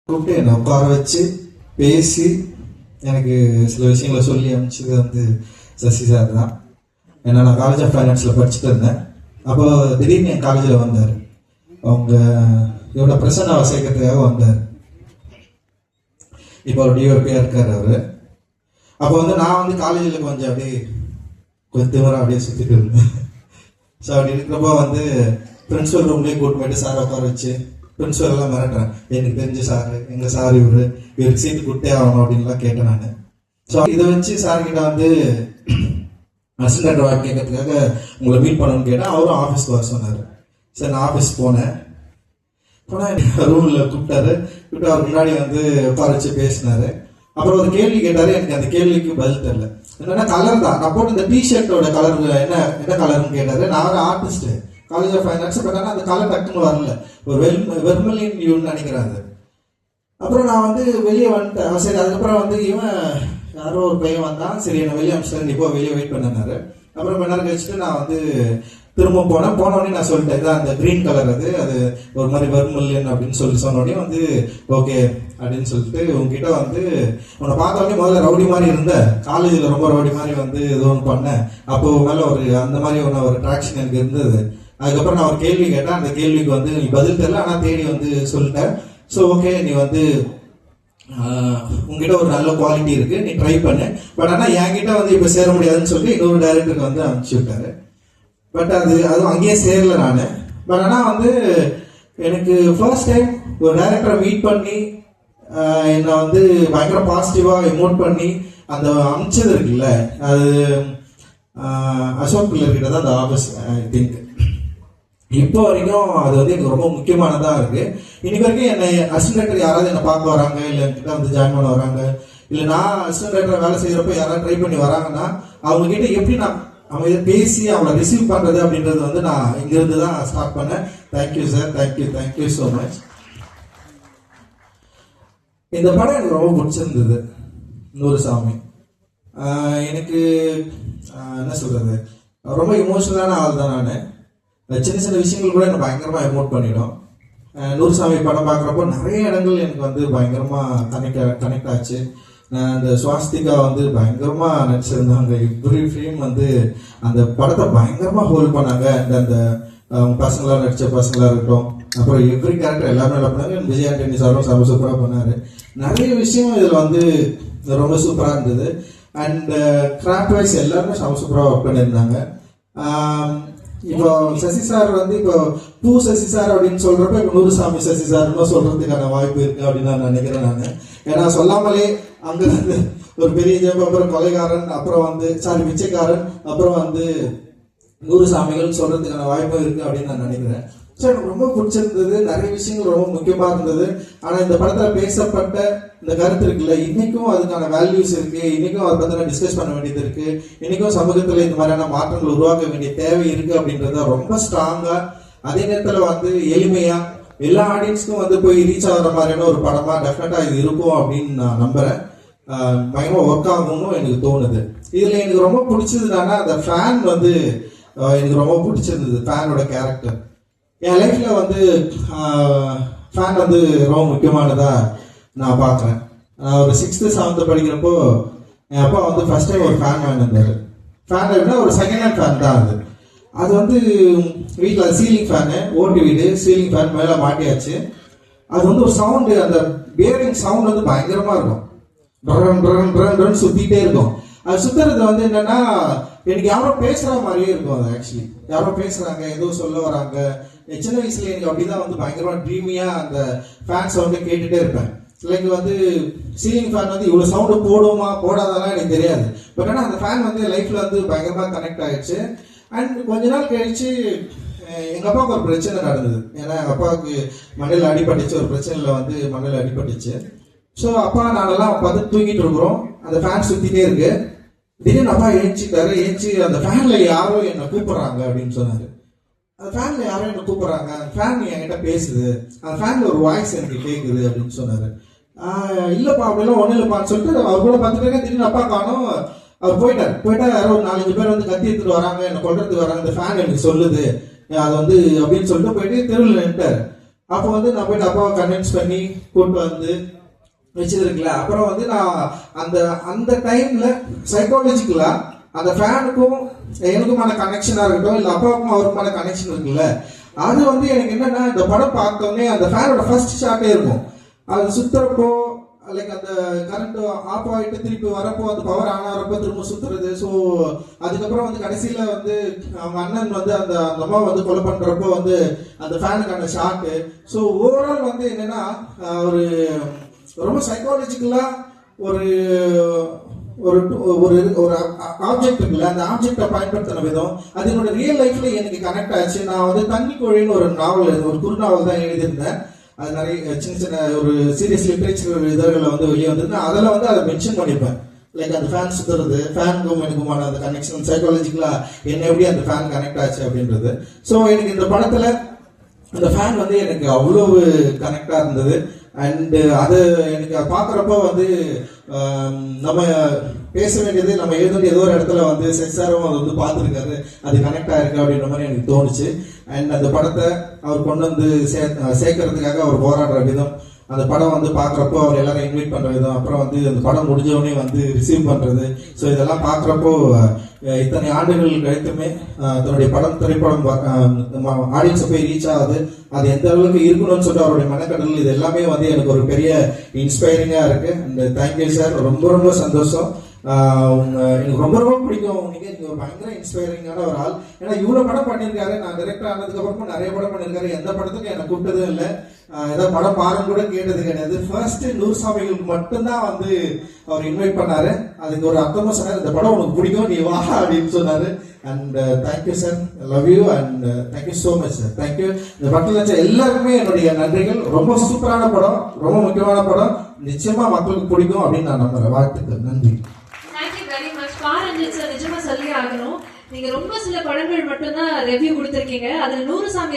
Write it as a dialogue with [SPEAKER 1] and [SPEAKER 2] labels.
[SPEAKER 1] கூப்பிட்டு என்னை உட்கார வச்சு பேசி எனக்கு சில விஷயங்களை சொல்லி அனுப்பிச்சது வந்து சசி சார் தான். ஏன்னா நான் காலேஜ் ஆஃப் ஃபைனான்ஸில் படிச்சுட்டு இருந்தேன். அப்போ திடீர்னு என் காலேஜில் வந்தார். அவங்க இவரோட பிரசன்னாவை சேர்க்கறதுக்காக வந்தார். இப்போ அவர் டிஓபியாக இருக்கார் அவர். அப்போ வந்து நான் வந்து காலேஜில் கொஞ்சம் அப்படியே கொஞ்சம் திமிரா அப்படியே சுற்றிட்டு இருந்தேன். ஸோ அப்படி இருக்கிறப்போ வந்து பிரின்ஸிபல் ரூம்லேயே கூட்டு போயிட்டு சாரை உட்கார வச்சு பிரின்ஸிபல் எல்லாம் மிரட்டுறேன். எனக்கு தெரிஞ்ச சார், எங்கள் சார் இவருக்கு சீட்டு கொடுத்தே ஆகணும் அப்படின்லாம் கேட்டேன் நான். ஸோ இதை வச்சு சார்கிட்ட வந்து அசிஸ்டன்ட் வார்டு கேட்கறதுக்காக உங்களை மீட் பண்ணணும்னு கேட்டேன். அவரும் ஆஃபீஸ்க்கு வர சொன்னார். சரி நான் ஆஃபீஸ் போனேன். ரூமில் கூப்பிட்டாரு. கூப்பிட்டு அவர் முன்னாடி வந்து உட்கார வச்சு பேசினாரு. அப்புறம் ஒரு கேள்வி கேட்டாரு. எனக்கு அந்த கேள்விக்கு பதில் தெரியல. என்னன்னா கலர் தான். நான் போட்டு இந்த டிஷர்ட்டோட கலர் என்ன கலர்னு கேட்டாரு. நான் ஒரு artist college of finance. But ஆனால் அந்த கலர் டக்குன்னு வரல. ஒரு வெர்மலின் யூன்னு நினைக்கிறாங்க. அப்புறம் நான் வந்து வெளியே வந்துட்டேன். சரி அதுக்கப்புறம் வந்து இவன் யாரோ ஒரு பையன் வந்தான். சரி என்னை வெளியே அமிச்சிட்டாரு, இப்போ வெளியே வெயிட் பண்ணாரு. அப்புறம் கொஞ்ச நேரம் கழிச்சுட்டு நான் வந்து திரும்ப போனோடனே நான் சொல்லிட்டேன், இதான் அந்த கிரீன் கலர் அது ஒரு மாதிரி வெர்மலின் அப்படின்னு சொன்னோடனே வந்து ஓகே அப்படின்னு சொல்லிட்டு உங்ககிட்ட வந்து உன்னை பார்த்தோடனே முதல்ல ரவுடி மாதிரி இருந்த, காலேஜில் ரொம்ப ரவுடி மாதிரி வந்து ஏதோ ஒன்று பண்ணேன். அப்போ மேலே ஒரு அந்த மாதிரி ஒரு அட்ராக்ஷன் எனக்கு இருந்தது. அதுக்கப்புறம் நான் ஒரு கேள்வி கேட்டேன். அந்த கேள்விக்கு வந்து நீ பதில் தெரியல, ஆனால் தேடி வந்து சொல்லிட்டேன். ஸோ ஓகே நீ வந்து உங்ககிட்ட ஒரு நல்ல குவாலிட்டி இருக்கு, நீ ட்ரை பண்ணு. பட் ஆனால் என்கிட்ட வந்து இப்போ சேர முடியாதுன்னு சொல்லி இன்னொரு டைரக்டருக்கு வந்து அனுப்பிச்சு விட்டாரு. பட் அதுவும் அங்கேயே சேரல நான். பட் ஆனால் வந்து எனக்கு ஃபர்ஸ்ட் டைம் ஒரு டைரக்டரை மீட் பண்ணி என்னை வந்து பயங்கர பாசிட்டிவாக எமோட் பண்ணி அந்த அமிச்சது இருக்குல்ல, அது அசோக் பிள்ளர்கிட்ட தான் அந்த ஆஃபீஸ். ஐ திங்க் இப்போ வரைக்கும் அது வந்து எனக்கு ரொம்ப முக்கியமானதாக இருக்கு. இன்னைக்கு வரைக்கும் என்னை அசிஸ்டன்ட் டைரக்டர் யாராவது என்னை பார்க்க வராங்க, இல்லை என்கிட்ட வந்து ஜாயின் பண்ண வராங்க, இல்லை நான் அசிஸ்டன்ட் டைரக்டர் வேலை செய்யறப்ப யாராவது ட்ரை பண்ணி வராங்கன்னா அவங்க கிட்ட எப்படி நான் அவங்க இதை பேசி அவங்கள ரிசீவ் பண்றது அப்படின்றது வந்து நான் இங்கிருந்து தான் ஸ்டார்ட் பண்ணேன். Thank you sir, thank you so much. இந்த படம் எனக்கு ரொம்ப பிடிச்சிருந்தது. நூறுசாமி எனக்கு என்ன சொல்றது, ரொம்ப இமோஷனலான ஆள் தான் நான். சின்ன சின்ன விஷயங்கள் கூட எனக்கு பயங்கரமா எமோட் பண்ணிடும். நூறுசாமி படம் பார்க்குறப்போ நிறைய இடங்கள் எனக்கு வந்து பயங்கரமா கனெக்ட் ஆச்சு. அந்த சுவாஸ்திகா வந்து பயங்கரமா நடிச்சிருந்தாங்க. எவ்ரி ஃப்ரேம் வந்து அந்த படத்தை பயங்கரமா ஹோல்ட் பண்ணாங்க. அந்த பசங்களா நடிச்ச பசங்களா இருக்கட்டும், அப்புறம் எவ்ரி கேரக்டர் எல்லாமே நல்லா பண்ணாங்க. விஜய் ஆண்டனி சாரும் செம சூப்பராக பண்ணாரு. நிறைய விஷயம் இதில் வந்து ரொம்ப சூப்பராக இருந்தது. அண்ட் கிராஃப்ட் வைஸ் எல்லாருமே செம சூப்பராக ஒர்க் பண்ணியிருந்தாங்க. இப்போ சசி சார் வந்து இப்போ பூ சசி சார் அப்படின்னு சொல்றப்ப இப்போ நூறுசாமி சசி சார்னு சொல்றதுக்கான வாய்ப்பு இருக்கு அப்படின்னு நான் நினைக்கிறேன் நான். ஏன்னா சொல்லாமலே அங்க வந்து ஒரு பெரிய ஜெயம், அப்புறம் கொலைகாரன், அப்புறம் வந்து பிச்சைக்காரன், அப்புறம் வந்து நூறுசாமிகள் சொல்றதுக்கான வாய்ப்பு இருக்கு அப்படின்னு நான் நினைக்கிறேன். ஸோ எனக்கு ரொம்ப பிடிச்சிருந்தது. நிறைய விஷயங்கள் ரொம்ப முக்கியமா இருந்தது. ஆனா இந்த படத்துல பேசப்பட்ட இந்த கருத்து இருக்குல்ல, இன்னைக்கும் அதுக்கான வேல்யூஸ் இருக்கு. இன்னைக்கும் அதை பத்தி டிஸ்கஸ் பண்ண வேண்டியது இருக்கு. இன்னைக்கும் சமூகத்துல இந்த மாதிரியான மாற்றங்கள் உருவாக்க வேண்டிய தேவை இருக்கு அப்படின்றத ரொம்ப ஸ்ட்ராங்கா, அதே நேரத்துல வந்து எளிமையா எல்லா ஆடியன்ஸ்க்கும் வந்து போய் ரீச் ஆகிற மாதிரியான ஒரு படமா டெஃபினட்டா இது இருக்கும் அப்படின்னு நான் நம்புறேன். பயங்கரமா ஒர்க் ஆகும்னு எனக்கு தோணுது. இதுல எனக்கு ரொம்ப பிடிச்சதுனால அந்த ஃபேன் வந்து எனக்கு ரொம்ப பிடிச்சிருந்தது. ஃபேனோட கேரக்டர் என் லைஃப்ல வந்து ஃபேன் வந்து ரொம்ப முக்கியமானதா நான் பார்க்குறேன். நான் ஒரு 6th 7th படிக்கிறப்போ என் அப்பா வந்து ஃபர்ஸ்ட் டைம் ஒரு ஃபேன் வாங்கினாரு. ஃபேன் எப்படின்னா ஒரு செகண்ட் ஹேண்ட் ஃபேன் தான் அது. அது வந்து வீட்டில் சீலிங் ஃபேனு, ஓட்டு வீடு, சீலிங் ஃபேன் மேலே மாட்டியாச்சு. அது வந்து ஒரு சவுண்டு, அந்த பேரிங் சவுண்ட் வந்து பயங்கரமா இருக்கும். ட்ரன் சுத்திட்டே இருக்கும். அது சுத்துறது வந்து என்னன்னா எனக்கு யாரோ பேசுற மாதிரியே இருக்கும். அது ஆக்சுவலி யாரோ பேசுறாங்க, ஏதோ சொல்ல வராங்க. சின்ன வயசுல எனக்கு அப்படிதான் வந்து பயங்கரமா ட்ரீமியா அந்த ஃபேன் சவுண்டை கேட்டுட்டே இருப்பேன். லைக் வந்து சீலிங் ஃபேன் வந்து இவ்வளவு சவுண்டு போடுமா போடாதெல்லாம் எனக்கு தெரியாது. பட் ஆனால் அந்த ஃபேன் வந்து லைஃப்ல வந்து பயங்கரமா கனெக்ட் ஆயிடுச்சு. அண்ட் கொஞ்ச நாள் கழிச்சு எங்க அப்பாவுக்கு ஒரு பிரச்சனை நடந்தது. ஏன்னா எங்க அப்பாவுக்கு மண்டையில் அடிபட்டுச்சு. ஒரு பிரச்சனைல வந்து மண்டையில் அடிபட்டுச்சு. ஸோ அப்பா நாங்கெல்லாம் பார்த்து தூங்கிட்டு இருக்கிறோம். அந்த ஃபேன் சுத்திட்டே இருக்கு. திடீர்னு அப்பா ஏஞ்சி அந்த ஃபேன்ல யாரோ என்னை கூப்பிடுறாங்க அப்படின்னு சொன்னாரு. அந்த ஃபேன்ல யாரோ என்ன கூப்பிடுறாங்க, அந்த ஃபேன் என்கிட்ட பேசுது, அந்த ஃபேன்ல ஒரு வாய்ஸ் எனக்கு கேட்குது அப்படின்னு சொன்னாரு. இல்லப்பா அப்படிலாம் ஒன்றும் இல்லைப்பான்னு சொல்லிட்டு அவர் கூட பார்த்துட்டு திடீர்னு அப்பா காணும். அவர் போயிட்டா யாரோ ஒரு 4-5 பேர் வந்து கத்தி எடுத்துட்டு வராங்க, என்னை கொல்றதுக்கு வராங்க, இந்த ஃபேன் எனக்கு சொல்லுது அது வந்து அப்படின்னு சொல்லிட்டு போயிட்டு தெருவில் நின்ட்டாரு. அப்போ வந்து நான் போயிட்டு அப்பாவை கன்வின்ஸ் பண்ணி கூட்டு வந்து வச்சிருக்கல. அப்புறம் வந்து நான் அந்த அந்த டைம்ல சைக்காலஜிக்கலா அந்த ஃபேனுக்கும் எனக்குமான கனெக்ஷனா இருக்கட்டும், இல்ல அப்பாவுக்கும் அவருக்குமான கனெக்ஷன் இருக்குல்ல, அது வந்து எனக்கு என்னன்னா இந்த படம் பார்த்தோன்னே அந்த ஃபேனோட ஃபர்ஸ்ட் ஷாட்டே இருக்கும். அது சுத்துறப்போ லைக் அந்த கரண்ட் ஆஃப் ஆகிட்டு திருப்பி வரப்போ அந்த பவர் ஆன் ஆகிறப்போ திரும்ப சுத்துறது. ஸோ அதுக்கப்புறம் வந்து கடைசியில வந்து அவங்க அண்ணன் வந்து அந்த அந்த அம்மா வந்து கொலை பண்றப்போ வந்து அந்த ஃபேனுக்கான ஷாக்கு. ஸோ ஓவரால் வந்து என்னன்னா ஒரு ரொம்ப சைக்காலஜிக்கலா ஒரு ஒரு ஒரு ஒரு ஆப்ஜெக்ட் இருக்குல்ல, அந்த ஆப்ஜெக்டை பயன்படுத்தின விதம் அது என்னோட ரியல் லைஃப்ல எனக்கு கனெக்ட் ஆச்சு. நான் வந்து தண்ணி கோழின்னு ஒரு நாவல், ஒரு குறுநாவல் தான் எழுதியிருந்தேன். அது நிறைய சின்ன சின்ன ஒரு சீரியஸ் லிட்ரேச்சர் இதழ்களை வந்து வெளியே வந்திருந்தேன். அதில் வந்து அதை மென்ஷன் பண்ணிப்பேன். லைக் அந்த ஃபேன் சுத்துறது, ஃபேனுக்கும் எனக்குமான அந்த கனெக்ஷன் சைக்காலஜிக்கலா என்ன எப்படி அந்த ஃபேன் கனெக்ட் ஆச்சு அப்படின்றது. ஸோ எனக்கு இந்த படத்துல அந்த ஃபேன் வந்து எனக்கு அவ்வளவு கனெக்டா இருந்தது. அண்ட் அது எனக்கு பார்க்குறப்போ வந்து நம்ம பேச வேண்டியது, நம்ம எழுத வேண்டிய ஏதோ ஒரு இடத்துல வந்து சென்சாரும் அதை வந்து பார்த்துருக்காரு, அது கனெக்ட் ஆயிருக்கு அப்படின்ற மாதிரி எனக்கு தோணுச்சு. அண்ட் அந்த படத்தை அவர் கொண்டு வந்து சேர்க்கறதுக்காக அவர் போராடுற விதம், அந்த படம் வந்து பார்க்குறப்போ அவர் எல்லாரும் இன்வைட் பண்ற விதம், அப்புறம் வந்து அந்த படம் முடிஞ்சவொடனே வந்து ரிசீவ் பண்றது. ஸோ இதெல்லாம் பார்க்குறப்போ இத்தனை ஆண்டுகள் கழித்துமே தன்னுடைய திரைப்படம் ஆடியன்ஸை போய் ரீச் ஆகுது, அது எந்த அளவுக்கு இருக்கணும்னு சொல்லிட்டு அவருடைய மனக்கடல், இது எல்லாமே வந்து எனக்கு ஒரு பெரிய இன்ஸ்பைரிங்கா இருக்கு. அண்ட் தேங்க்யூ சார், ரொம்ப ரொம்ப சந்தோஷம். எனக்கு ரொம்ப ரொம்ப பிடிக்கும். நீங்க ஒரு பயங்கர இன்ஸ்பைரிங்கான ஒரு ஆள். ஏன்னா இவ்வளவு படம் பண்ணியிருக்காரு. நான் டைரக்டர் ஆனதுக்கு அப்புறமா நிறைய படம் பண்ணியிருக்காரு. எந்த படத்துக்கும் என்னை கூப்பிட்டதும் இல்லை, ஏதாவது படம் பாருன்னு கூட கேட்டது கிடையாது. ஃபர்ஸ்ட் 100 சாமிகளுக்கு மட்டும்தான் வந்து அவர் இன்வைட் பண்ணாரு. அதுக்கு ஒரு அர்த்தமும் சொன்னார், இந்த படம் உனக்கு பிடிக்கும் நீ வா அப்படின்னு சொன்னாரு. And thank you sir, love you and thank you so much sir. Thank you. இந்த படத்தில் நினைச்ச எல்லாருக்குமே என்னுடைய நன்றிகள். ரொம்ப சூப்பரான படம், ரொம்ப முக்கியமான படம், நிச்சயமா மக்களுக்கு பிடிக்கும் அப்படின்னு நான் நம்புறேன். வாழ்த்துக்கள், நன்றி.
[SPEAKER 2] நிஜமா சொல்லி ஆகணும். நீங்க ரொம்ப சில படங்கள் மட்டும்தான் ரெவ்யூ கொடுத்திருக்கீங்க. அதுல 100 சாமி